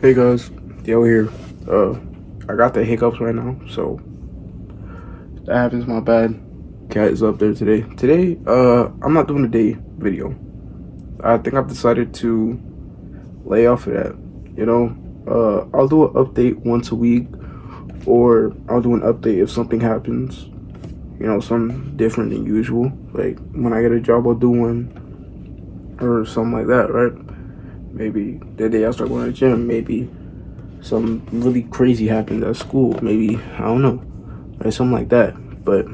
Hey guys, Dale here. I got the hiccups right now, so that happens. My bad. Cat is up there today. I'm not doing a day video. I think I've decided to lay off of that. I'll do an update once a week, or I'll do an update if something happens. Something different than usual. Like when I get a job, I'll do one, or something like that, right? Maybe the day I start going to the gym, maybe some really crazy happened at school. Maybe, I don't know, right? Something like that. But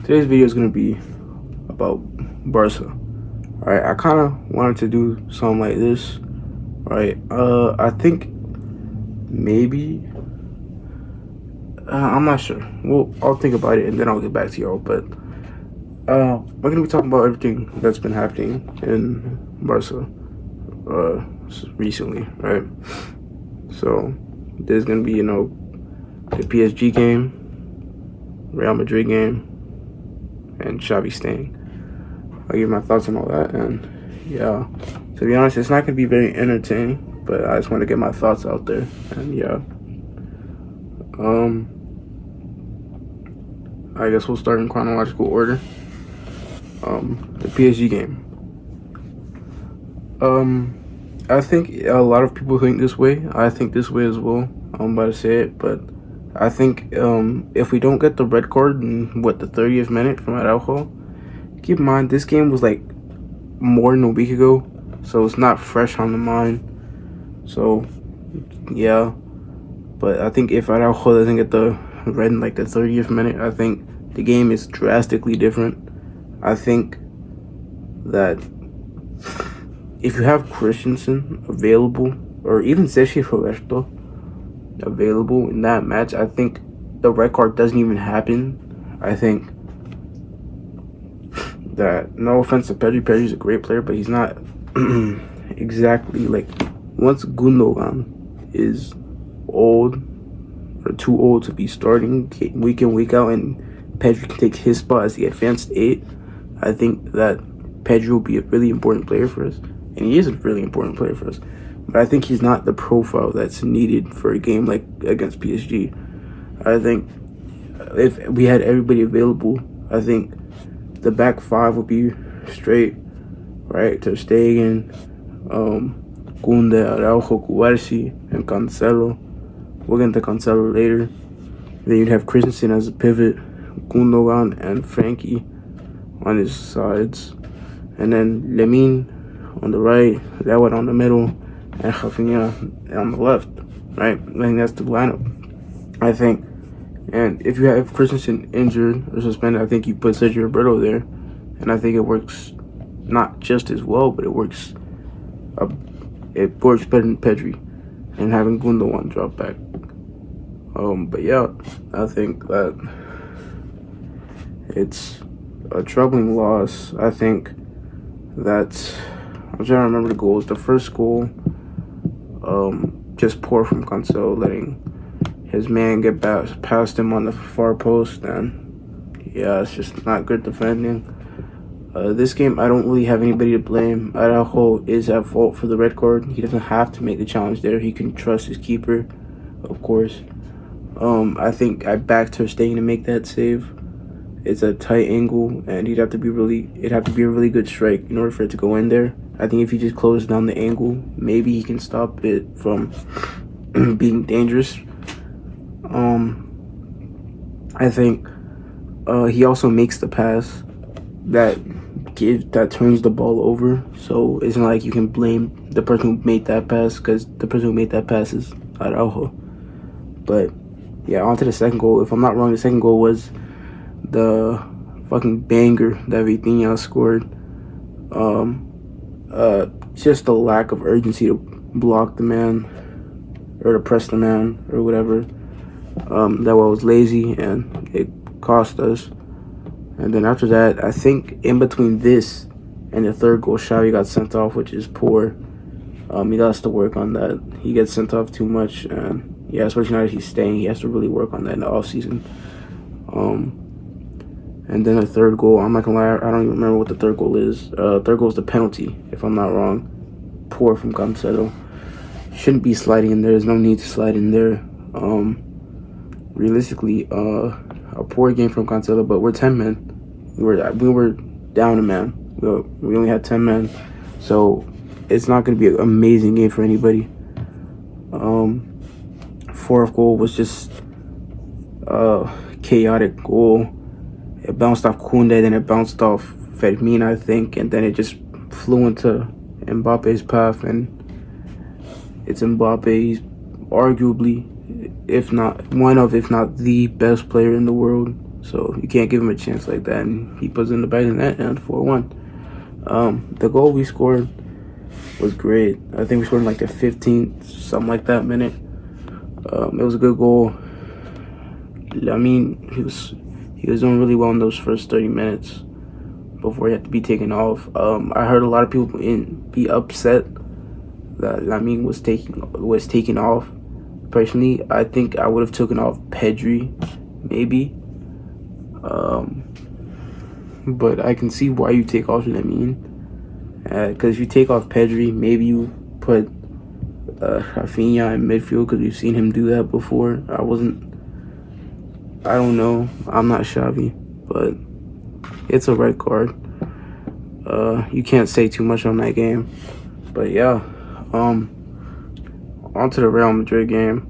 today's video is gonna be about Barca. Alright, I kind of wanted to do something like this. Right? I think maybe I'm not sure. Well, I'll think about it and then I'll get back to y'all. But we're gonna be talking about everything that's been happening in Barca recently, right? So there's gonna be, the PSG game, Real Madrid game, and Xavi staying. I'll give my thoughts on all that, and yeah, to be honest, it's not gonna be very entertaining, but I just want to get my thoughts out there, and yeah. I guess we'll start in chronological order. The PSG game. I think a lot of people think this way. I think this way as well. I'm about to say it, but I think if we don't get the red card in the 30th minute from Araujo, keep in mind this game was like more than a week ago, so it's not fresh on the mind. So yeah, but I think if Araujo doesn't get the red in like the 30th minute, I think the game is drastically different. I think that if you have Christensen available, or even Sergio Roberto available in that match, I think the red card doesn't even happen. I think that, no offense to Pedri, Pedri's a great player, but he's not exactly like, once Gundogan is old or too old to be starting week in, week out, and Pedri can take his spot as the advanced 8, I think that Pedri will be a really important player for us. And he is a really important player for us. But I think he's not the profile that's needed for a game like against PSG. I think if we had everybody available, I think the back 5 would be straight, right? Ter Stegen, Kunde, Araujo, Cubarsi, and Cancelo. We'll get into Cancelo later. Then you'd have Christensen as a pivot, Gundogan and Frankie on his sides. And then Lemine on the right, Lewin on the middle, and Rafinha on the left, right? I think that's the lineup, I think. And if you have Christensen injured or suspended, I think you put Sergio Roberto there, and I think it works not just as well, but it works better than Pedri and having Gundogan drop back. But yeah, I think that it's a troubling loss. I think that, I'm trying to remember the goals. The first goal, just poor from Cancelo, letting his man get past him on the far post, and yeah, it's just not good defending. This game, I don't really have anybody to blame. Araujo is at fault for the red card. He doesn't have to make the challenge there. He can trust his keeper, of course. I think I backed Ter Stegen to make that save. It's a tight angle, and it'd have to be a really good strike in order for it to go in there. I think if he just closes down the angle, maybe he can stop it from being dangerous. I think he also makes the pass that turns the ball over. So it's not like you can blame the person who made that pass, because the person who made that pass is Araujo. But yeah, on to the second goal. If I'm not wrong, the second goal was the fucking banger that Vitinha scored. Just the lack of urgency to block the man or to press the man or whatever. That was lazy and it cost us. And then after that, I think in between this and the third goal, Xavi got sent off, which is poor. He has to work on that. He gets sent off too much, and yeah, especially now that he's staying, he has to really work on that in the offseason. And then the third goal, I'm not gonna lie, I don't even remember what the third goal is. Third goal is the penalty, if I'm not wrong. Poor from Cancelo. shouldn't be sliding in there. There's no need to slide in there. Realistically, a poor game from Cancelo, but we're 10 men. We were down a man. We only had 10 men, so it's not going to be an amazing game for anybody. Fourth goal was just a chaotic goal. It bounced off Koundé, then it bounced off Fermin, I think, and then it just flew into Mbappe's path, and it's Mbappe. He's arguably, if not the best player in the world. So you can't give him a chance like that, and he puts in the back of the net and 4-1. The goal we scored was great. I think we scored in like the 15th, something like that minute. It was a good goal. I mean, he was doing really well in those first 30 minutes before he had to be taken off. I heard a lot of people be upset that Lamine was taken off. Personally, I think I would have taken off Pedri, maybe. But I can see why you take off Lamine. Because if you take off Pedri, maybe you put Rafinha in midfield, because we've seen him do that before. I don't know. I'm not Xavi, but it's a red card. You can't say too much on that game. But yeah, on to the Real Madrid game.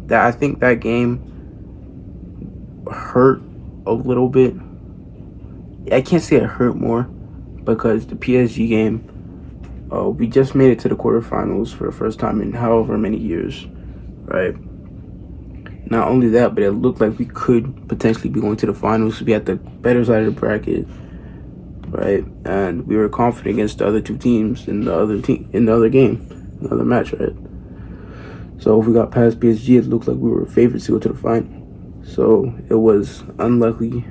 I think that game hurt a little bit. I can't say it hurt more, because the PSG game, we just made it to the quarterfinals for the first time in however many years, right? Not only that, but it looked like we could potentially be going to the finals. We had the better side of the bracket, right? And we were confident against the other two teams in the other match, right? So if we got past PSG, it looked like we were favorites to go to the final. So it was unlucky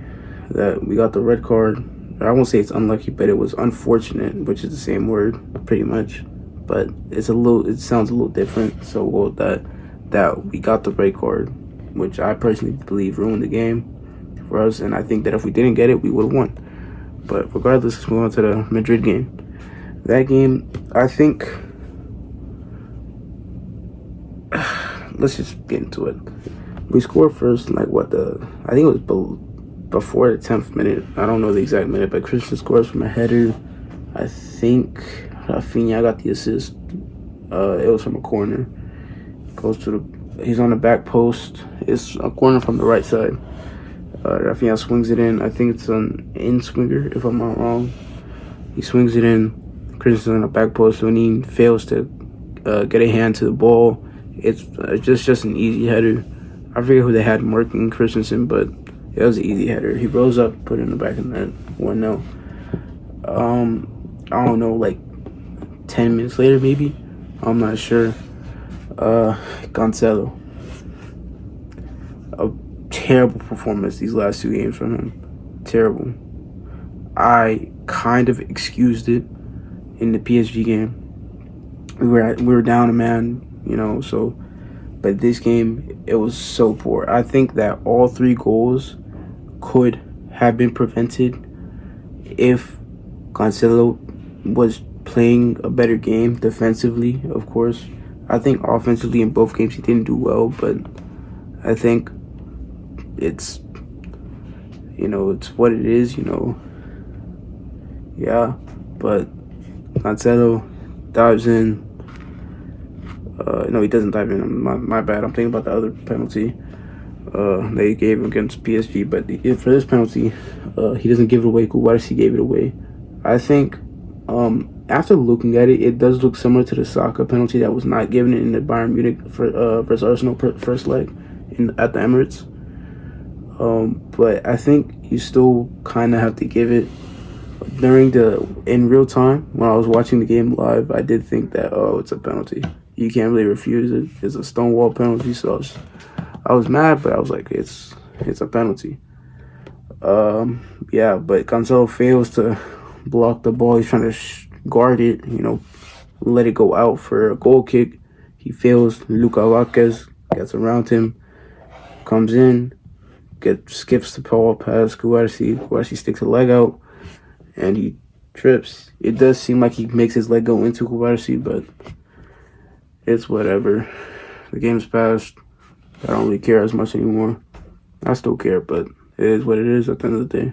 that we got the red card. I won't say it's unlucky, but it was unfortunate, which is the same word pretty much, but it sounds a little different. So we'll that we got the red card, which I personally believe ruined the game for us, and I think that if we didn't get it, we would have won. But regardless, let's move on to the Madrid game. That game, I think, let's just get into it. We scored first in I think it was before the 10th minute. I don't know the exact minute, but Christian scores from a header. I think Rafinha got the assist. It was from a corner. He's on the back post. It's a corner from the right side. Rafinha swings it in. I think it's an in-swinger, if I'm not wrong. He swings it in. Christensen's on the back post. When he fails to get a hand to the ball, it's just an easy header. I forget who they had marking Christensen, but it was an easy header. He rose up, put it in the back of the net, 1-0. I don't know, like 10 minutes later, maybe. I'm not sure. Cancelo. A terrible performance these last two games from him. Terrible. I kind of excused it in the PSG game. We were down a man, so. But this game, it was so poor. I think that all three goals could have been prevented if Cancelo was playing a better game defensively, of course. I think offensively in both games he didn't do well, but I think it's what it is, Yeah, but Cancelo dives in. No, he doesn't dive in. My bad. I'm thinking about the other penalty they gave him against PSG. But for this penalty, he doesn't give it away. Guardi gave it away. I think after looking at it, it does look similar to the Saka penalty that was not given in the Bayern Munich versus Arsenal first leg at the Emirates. But I think you still kind of have to give it. In real time, when I was watching the game live, I did think that, it's a penalty. You can't really refuse it. It's a stonewall penalty, so I was mad, but I was like, it's a penalty. Yeah, but Cancelo fails to block the ball. He's trying to guard it, let it go out for a goal kick. He fails. Luka Vázquez gets around him, comes in, skips the ball past Guardi. Guardi sticks a leg out, and he trips. It does seem like he makes his leg go into Kubarsi, but it's whatever. The game's passed. I don't really care as much anymore. I still care, but it is what it is at the end of the day.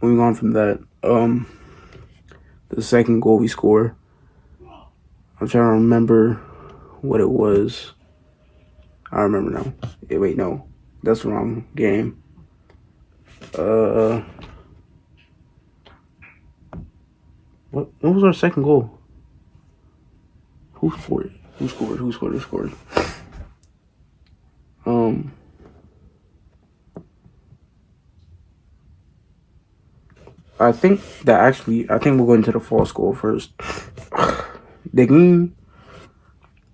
Moving on from that, the second goal we score, I'm trying to remember what it was. I remember now. Wait, no. That's the wrong game. What was our second goal? Who scored? I think we'll go into the false goal first. The game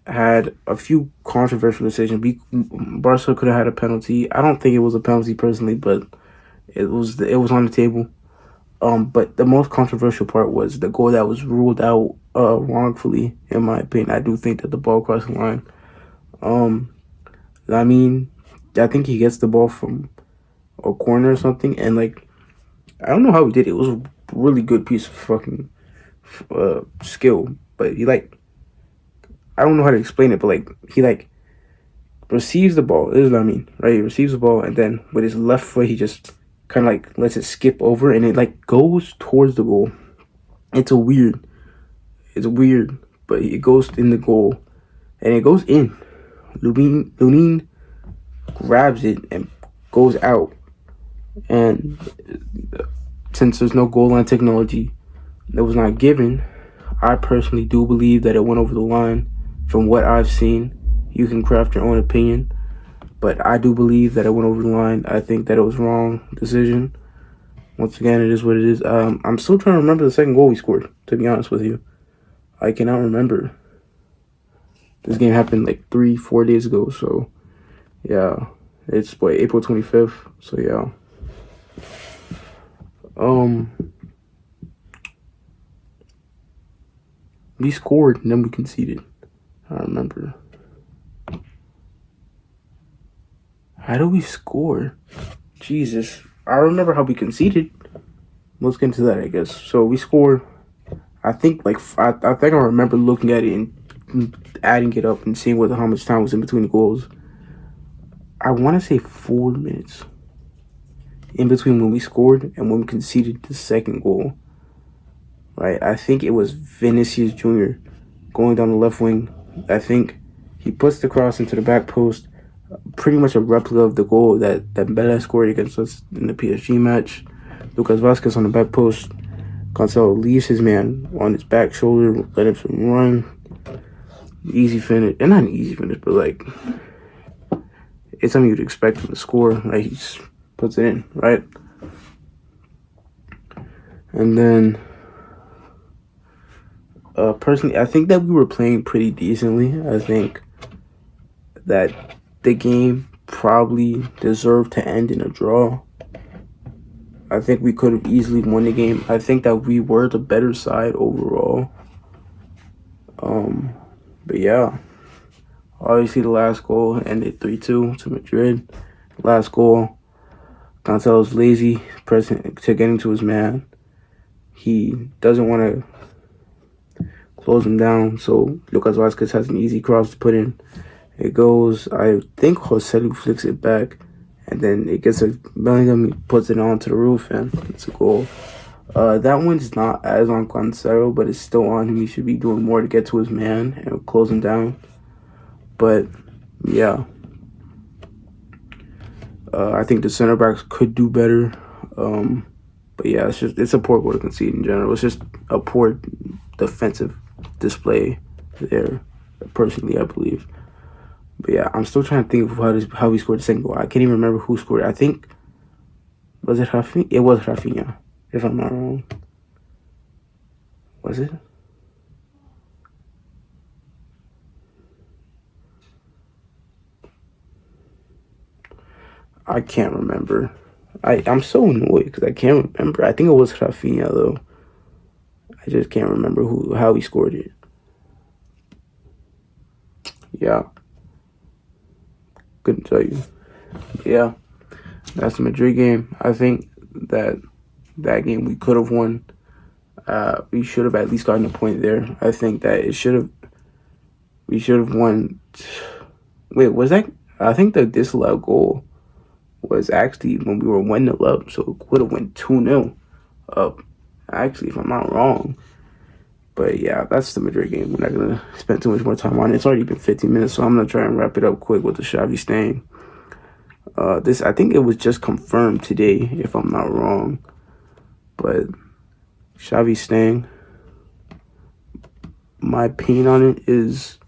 had a few controversial decisions. Barca could have had a penalty. I don't think it was a penalty personally, but it was on the table. But the most controversial part was the goal that was ruled out wrongfully, in my opinion. I do think that the ball crossed the line. I mean, I think he gets the ball from a corner or something, and like, I don't know how he did it. It was a really good piece of fucking skill, but he like, I don't know how to explain it, but like, he like receives the ball. This is what I mean, right? He receives the ball, and then with his left foot, he just kind of like lets it skip over, and it like goes towards the goal. It's weird, but it goes in the goal, and it goes in. Lunin grabs it and goes out, and since there's no goal line technology that was not given, I personally do believe that it went over the line. From what I've seen, you can craft your own opinion, but I do believe that it went over the line. I think that it was wrong decision. Once again, it is what it is. I'm still trying to remember the second goal we scored, to be honest with you. I cannot remember. This game happened like 3-4 days ago, so yeah. It's April 25th, so yeah. We scored and then we conceded. I remember. How do we score? Jesus. I remember how we conceded. Let's get into that, I guess. So we scored. I think I think I remember looking at it and adding it up and seeing how much time was in between the goals. I want to say 4 minutes in between when we scored and when we conceded the second goal. Right? I think it was Vinicius Jr. going down the left wing. I think he puts the cross into the back post. Pretty much a replica of the goal that Bella scored against us in the PSG match. Lucas Vazquez on the back post. Cancelo leaves his man on his back shoulder, let him run. Easy finish. And not an easy finish, but like, it's something you'd expect him to score. Right? He just puts it in, right? And then, personally, I think that we were playing pretty decently. I think that the game probably deserved to end in a draw. I think we could have easily won the game. I think that we were the better side overall. But yeah, obviously the last goal ended 3-2 to Madrid. Last goal, Cancelo's lazy, pressing to get into his man. He doesn't want to close him down, so Lucas Vazquez has an easy cross to put in. It goes, I think Joselu flicks it back, and then it gets a Bellingham, he puts it onto the roof, and it's a goal. That one's not as on Cancelo, but it's still on him. He should be doing more to get to his man and close him down. But yeah, I think the center backs could do better. But yeah, it's a poor goal to concede in general. It's just a poor defensive display there, personally, I believe. But yeah, I'm still trying to think of how we scored the second goal. I can't even remember who scored. I think, was it Rafinha? It was Rafinha, if I'm not wrong. Was it? I can't remember. I'm so annoyed because I can't remember. I think it was Rafinha, though. I just can't remember how he scored it. Yeah. Couldn't tell you. Yeah. That's the Madrid game. I think that that game we could have won. We should have at least gotten a point there. I think that we should have won. Wait, was that? I think the disallowed goal was actually when we were 1-0 up, so it would have went 2-0 up. Actually, if I'm not wrong. But yeah, that's the Madrid game. We're not gonna spend too much more time on it. It's already been 15 minutes, so I'm gonna try and wrap it up quick with the Xavi staying. This, I think it was just confirmed today, if I'm not wrong. But Xavi staying. My opinion on it is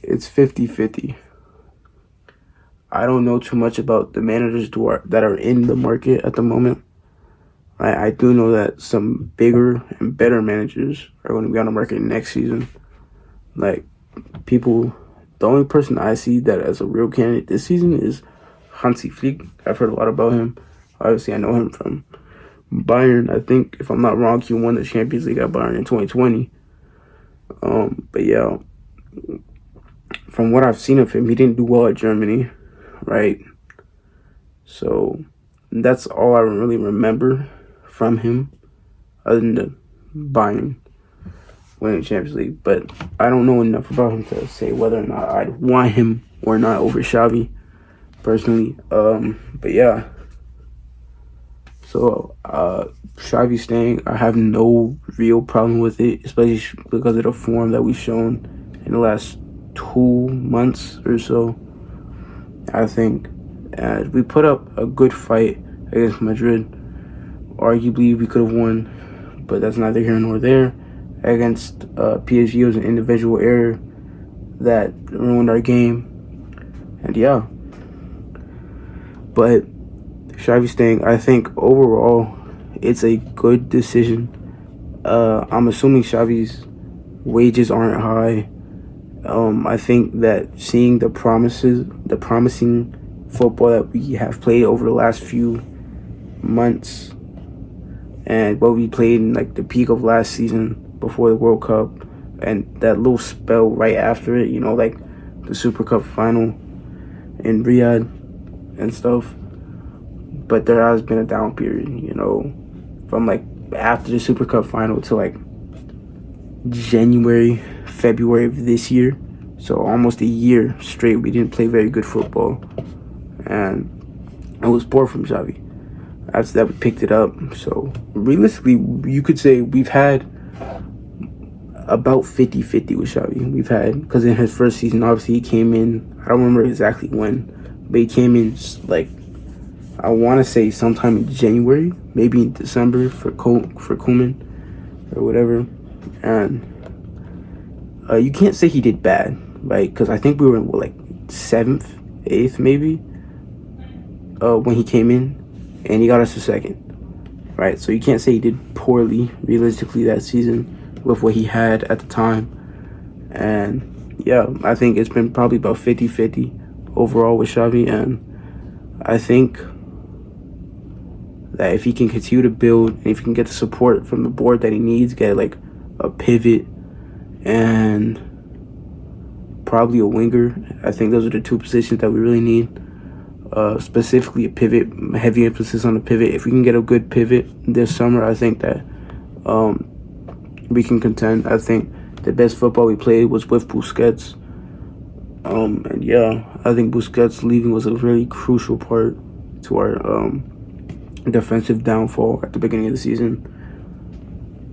it's 50-50. I don't know too much about the managers that are in the market at the moment. I do know that some bigger and better managers are going to be on the market next season. Like, the only person I see that as a real candidate this season is Hansi Flick. I've heard a lot about him. Obviously, I know him from Bayern. I think, if I'm not wrong, he won the Champions League at Bayern in 2020. But yeah, from what I've seen of him, he didn't do well at Germany, right? So that's all I really remember from him, other than the Bayern winning the Champions League. But I don't know enough about him to say whether or not I'd want him or not over Xavi, personally. But yeah. So Xavi staying, I have no real problem with it, especially because of the form that we've shown in the last 2 months or so. I think we put up a good fight against Madrid. Arguably, we could have won, but that's neither here nor there. Against PSG, it was an individual error that ruined our game. And yeah. But Xavi staying, I think overall, it's a good decision. I'm assuming Xavi's wages aren't high. I think that seeing the promising football that we have played over the last few months, and what we played in like the peak of last season before the World Cup, and that little spell right after it, like the Super Cup final in Riyadh and stuff. But there has been a down period, from like after the Super Cup final to like January, February of this year. So almost a year straight we didn't play very good football. And it was poor from Xavi. After that, we picked it up. So realistically, you could say we've had about 50-50 with Xavi. We've had, because in his first season, obviously he came in, I don't remember exactly when, but he came in like, I want to say sometime in January, maybe in December for Koeman or whatever. And you can't say he did bad, right? Because I think we were in like 7th, 8th maybe when he came in, and he got us a second, right? So you can't say he did poorly realistically that season with what he had at the time. And yeah, I think it's been probably about 50-50 overall with Xavi. And I think that if he can continue to build, and if he can get the support from the board that he needs, get like a pivot and probably a winger, I think those are the two positions that we really need. Specifically a pivot, heavy emphasis on the pivot. If we can get a good pivot this summer, I think that we can contend. I think the best football we played was with Busquets. And yeah, I think Busquets leaving was a really crucial part to our defensive downfall at the beginning of the season.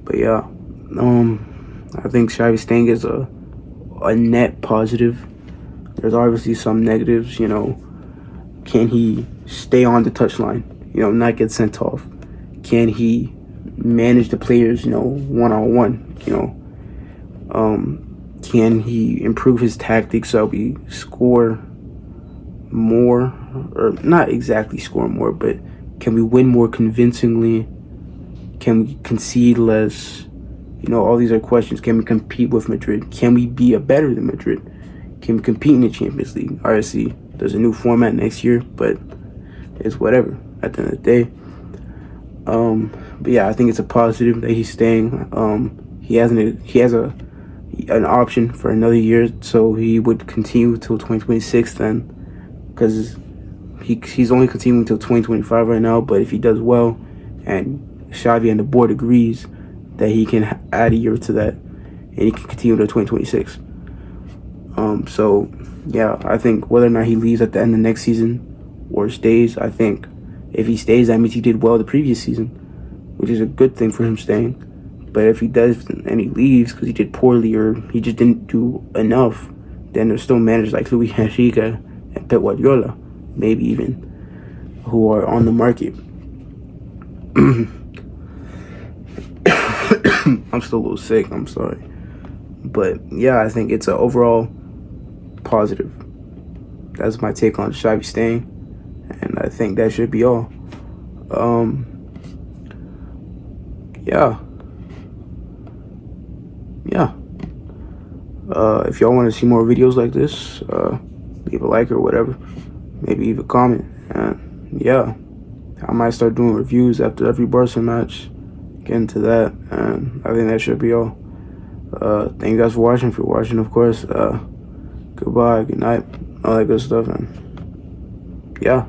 But yeah, I think Xavi staying is a net positive. There's obviously some negatives, Can he stay on the touchline, not get sent off? Can he manage the players, one-on-one, Can he improve his tactics so we score more, or not exactly score more, but can we win more convincingly? Can we concede less? All these are questions. Can we compete with Madrid? Can we be better than Madrid? Can we compete in the Champions League? Obviously, there's a new format next year, but it's whatever at the end of the day. But yeah, I think it's a positive that he's staying. He has an option for another year, so he would continue till 2026 then, because he's only continuing till 2025 right now. But if he does well and Xavi and the board agrees that he can add a year to that, and he can continue to 2026. So yeah, I think whether or not he leaves at the end of next season or stays, I think if he stays, that means he did well the previous season, which is a good thing for him staying. But if he does and he leaves because he did poorly or he just didn't do enough, then there's still managers like Luis Enrique and Pep Guardiola, maybe even, who are on the market. I'm still a little sick, I'm sorry. But yeah, I think it's an overall positive. That's my take on Xavi staying, and I think that should be all. Yeah. If y'all want to see more videos like this, leave a like or whatever. Maybe leave a comment. And yeah, I might start doing reviews after every Barca match. Get into that, and I think that should be all. Thank you guys for watching. If you're watching, of course. Goodbye, good night, all that good stuff, and yeah.